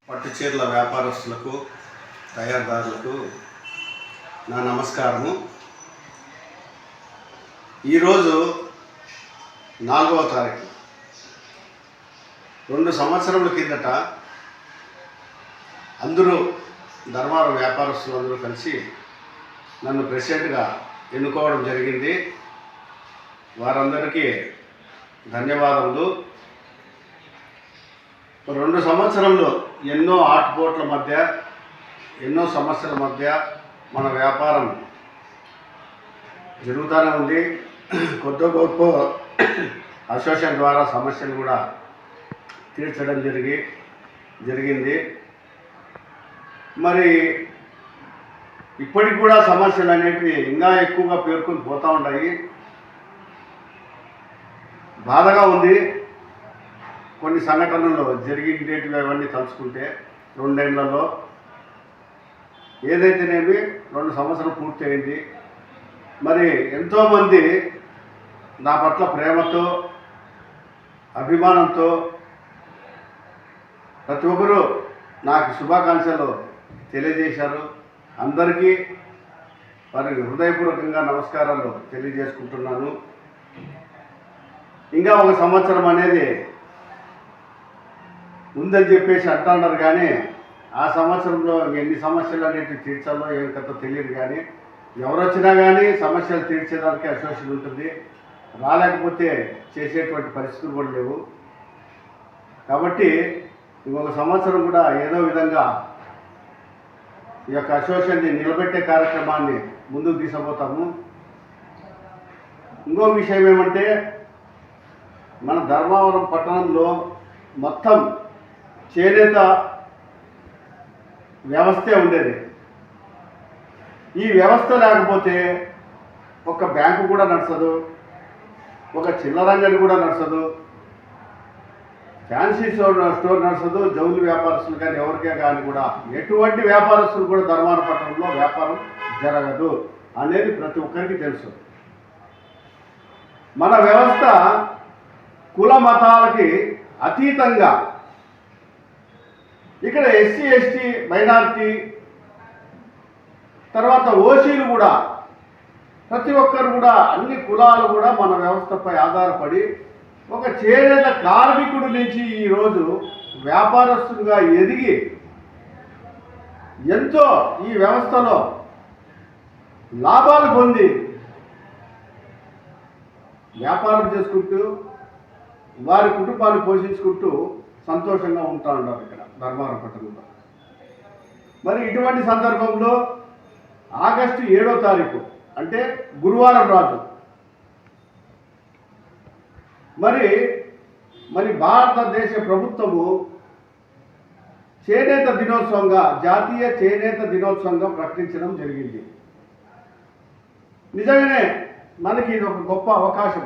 పట్టు చీరల వ్యాపారస్తులకు తయారుదారులకు నా నమస్కారము. ఈరోజు 4వ తారీఖు 2 సంవత్సరముల కిందట అందరూ ధర్మవరం వ్యాపారస్తులు అందరూ కలిసి నన్ను ప్రెసిడెంట్గా ఎన్నుకోవడం జరిగింది. వారందరికీ ధన్యవాదములు. 2 సంవత్సరంలో ఎన్నో ఆటుపోట్ల మధ్య, ఎన్నో సమస్యల మధ్య మన వ్యాపారం జరుగుతూనే ఉంది. కొద్ది గొప్ప అసోసియేషన్ ద్వారా సమస్యలు కూడా తీర్చడం జరిగింది. మరి ఇప్పటికి కూడా సమస్యలు అనేటివి ఇంకా ఎక్కువగా పేర్కొని పోతూ ఉన్నాయి. బాధగా ఉంది. కొన్ని సంఘటనలు జరిగినవి అవన్నీ తలుచుకుంటే 2 ఏళ్లలో ఏదైతేనేమి 2 సంవత్సరం పూర్తయింది. మరి ఎంతోమంది నా పట్ల ప్రేమతో, అభిమానంతో ప్రతి ఒక్కరూ నాకు శుభాకాంక్షలు తెలియజేశారు. అందరికీ వారికి హృదయపూర్వకంగా నమస్కారాలు తెలియజేసుకుంటున్నాను. ఇంకా 1 సంవత్సరం అనేది ఉందని చెప్పేసి అంటున్నారు, కానీ ఆ సంవత్సరంలో ఎన్ని సమస్యలు అనేవి తీర్చాలో ఏం కథ తెలియదు. కానీ ఎవరు వచ్చినా కానీ సమస్యలు తీర్చేదానికి అసోసియేషన్ ఉంటుంది. రాలేకపోతే చేసేటువంటి పరిస్థితులు కూడా లేవు. కాబట్టి 1 సంవత్సరం కూడా ఏదో విధంగా ఈ యొక్క అసోసియేషన్ని నిలబెట్టే కార్యక్రమాన్ని ముందుకు తీసుకుపోతాము. ఇంకో విషయం ఏమంటే, మన ధర్మవరం పట్టణంలో మొత్తం చేనేత వ్యవస్థే ఉండేది. ఈ వ్యవస్థ లేకపోతే ఒక బ్యాంకు కూడా నడుచదు, ఒక చిల్లరంగడి కూడా నడుచదు, ఫ్యాన్సీ స్టోర్ నడుచదు, జౌలి వ్యాపారస్తులు కానీ ఎవరికే కానీ కూడా ఎటువంటి వ్యాపారస్తులు కూడా ధర్మవరం పట్టణంలో వ్యాపారం జరగదు అనేది ప్రతి ఒక్కరికి తెలుసు. మన వ్యవస్థ కుల మతాలకి అతీతంగా ఇక్కడ ఎస్సీ, ఎస్టీ, మైనారిటీ, తర్వాత ఓసీలు కూడా ప్రతి ఒక్కరు కూడా అన్ని కులాలు కూడా మన వ్యవస్థపై ఆధారపడి ఒక చేనేత కార్మికుడి నుంచి ఈరోజు వ్యాపారస్తులుగా ఎదిగి ఎంతో ఈ వ్యవస్థలో లాభాలు పొంది వ్యాపారం చేసుకుంటూ వారి కుటుంబాన్ని పోషించుకుంటూ సంతోషంగా ఉంటా ఉన్నారు ఇక్కడ ధర్మవరం పట్టణంలో. మరి ఇటువంటి సందర్భంలో ఆగస్టు 7వ తారీఖు అంటే గురువారం రాజు మరి భారతదేశ ప్రభుత్వము చేనేత దినోత్సవంగా, జాతీయ చేనేత దినోత్సవంగా ప్రకటించడం జరిగింది. నిజంగానే మనకి ఇది ఒక గొప్ప అవకాశం.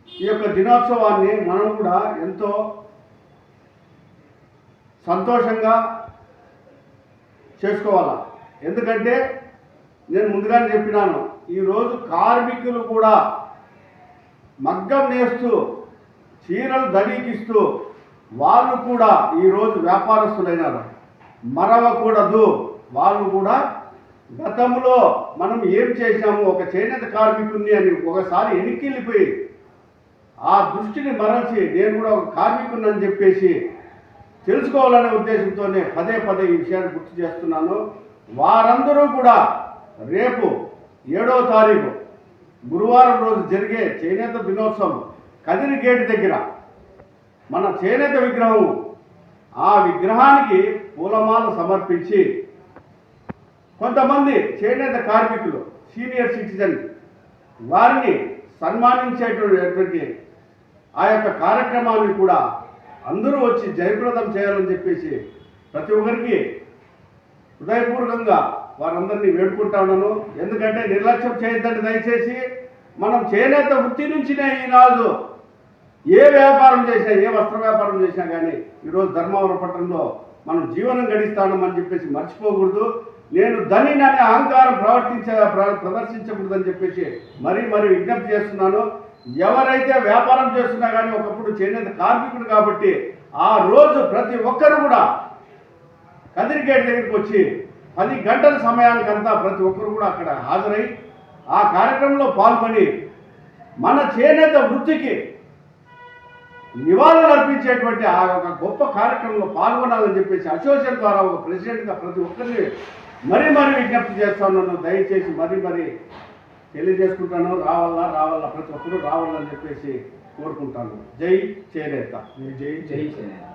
ఈ యొక్క దినోత్సవాన్ని మనం కూడా ఎంతో సంతోషంగా చేసుకోవాలా. ఎందుకంటే నేను ముందుగానే చెప్పినాను, ఈరోజు కార్మికులు కూడా మగ్గం నేస్తూ చీరలు ధనీకిస్తూ వాళ్ళు కూడా ఈరోజు వ్యాపారస్తులైనారు. మరవకూడదు. వాళ్ళు కూడా గతంలో మనం ఏం చేశాము, ఒక చేనేత కార్మికుడిని అని ఒకసారి వెనక్కిళ్ళిపోయి ఆ దృష్టిని మరల్చి నేను కూడా ఒక కార్మికుడిని అని చెప్పేసి తెలుసుకోవాలనే ఉద్దేశంతోనే పదే ఈ విషయాన్ని గుర్తు చేస్తున్నాను. వారందరూ కూడా రేపు 7వ తారీఖు గురువారం రోజు జరిగే చేనేత దినోత్సవం కదిరి గేటు దగ్గర మన చేనేత విగ్రహం, ఆ విగ్రహానికి పూలమాల సమర్పించి కొంతమంది చేనేత కార్మికులు సీనియర్ సిటిజన్ వారిని సన్మానించేటువంటి ఆ యొక్క కార్యక్రమాన్ని కూడా అందరూ వచ్చి జయప్రదం చేయాలని చెప్పేసి ప్రతి ఒక్కరికి హృదయపూర్వకంగా వారందరినీ వేడుకుంటా ఉన్నాను. ఎందుకంటే నిర్లక్ష్యం చేయొద్దండి దయచేసి. మనం చేనేత వృత్తి నుంచినే ఈనాడు ఏ వ్యాపారం చేసినా, ఏ వస్త్ర వ్యాపారం చేసినా కానీ ఈరోజు ధర్మవరం పట్టణంలో మనం జీవనం గడిస్తామని చెప్పేసి మర్చిపోకూడదు. నేను ధనిని అనే అహంకారం ప్రదర్శించకూడదని చెప్పేసి మరీ విజ్ఞప్తి చేస్తున్నాను. ఎవరైతే వ్యాపారం చేస్తున్నా కానీ ఒకప్పుడు చేనేత కార్మికుడు కాబట్టి ఆ రోజు ప్రతి ఒక్కరు కూడా కదిరిగేట్ దగ్గరికి వచ్చి 10 గంటల సమయానికంతా ప్రతి ఒక్కరు కూడా అక్కడ హాజరై ఆ కార్యక్రమంలో పాల్గొని మన చేనేత వృత్తికి నివాళులు అర్పించేటువంటి ఆ ఒక గొప్ప కార్యక్రమంలో పాల్గొనాలని చెప్పేసి అసోసియేషన్ ద్వారా ఒక ప్రెసిడెంట్గా ప్రతి ఒక్కరిని మరీ విజ్ఞప్తి చేస్తాను. దయచేసి మరీ తెలియజేసుకుంటాను. రావాలా ప్రతి ఒక్కరూ రావాలని చెప్పేసి కోరుకుంటాను. జై చేనేత. జై చేనేత.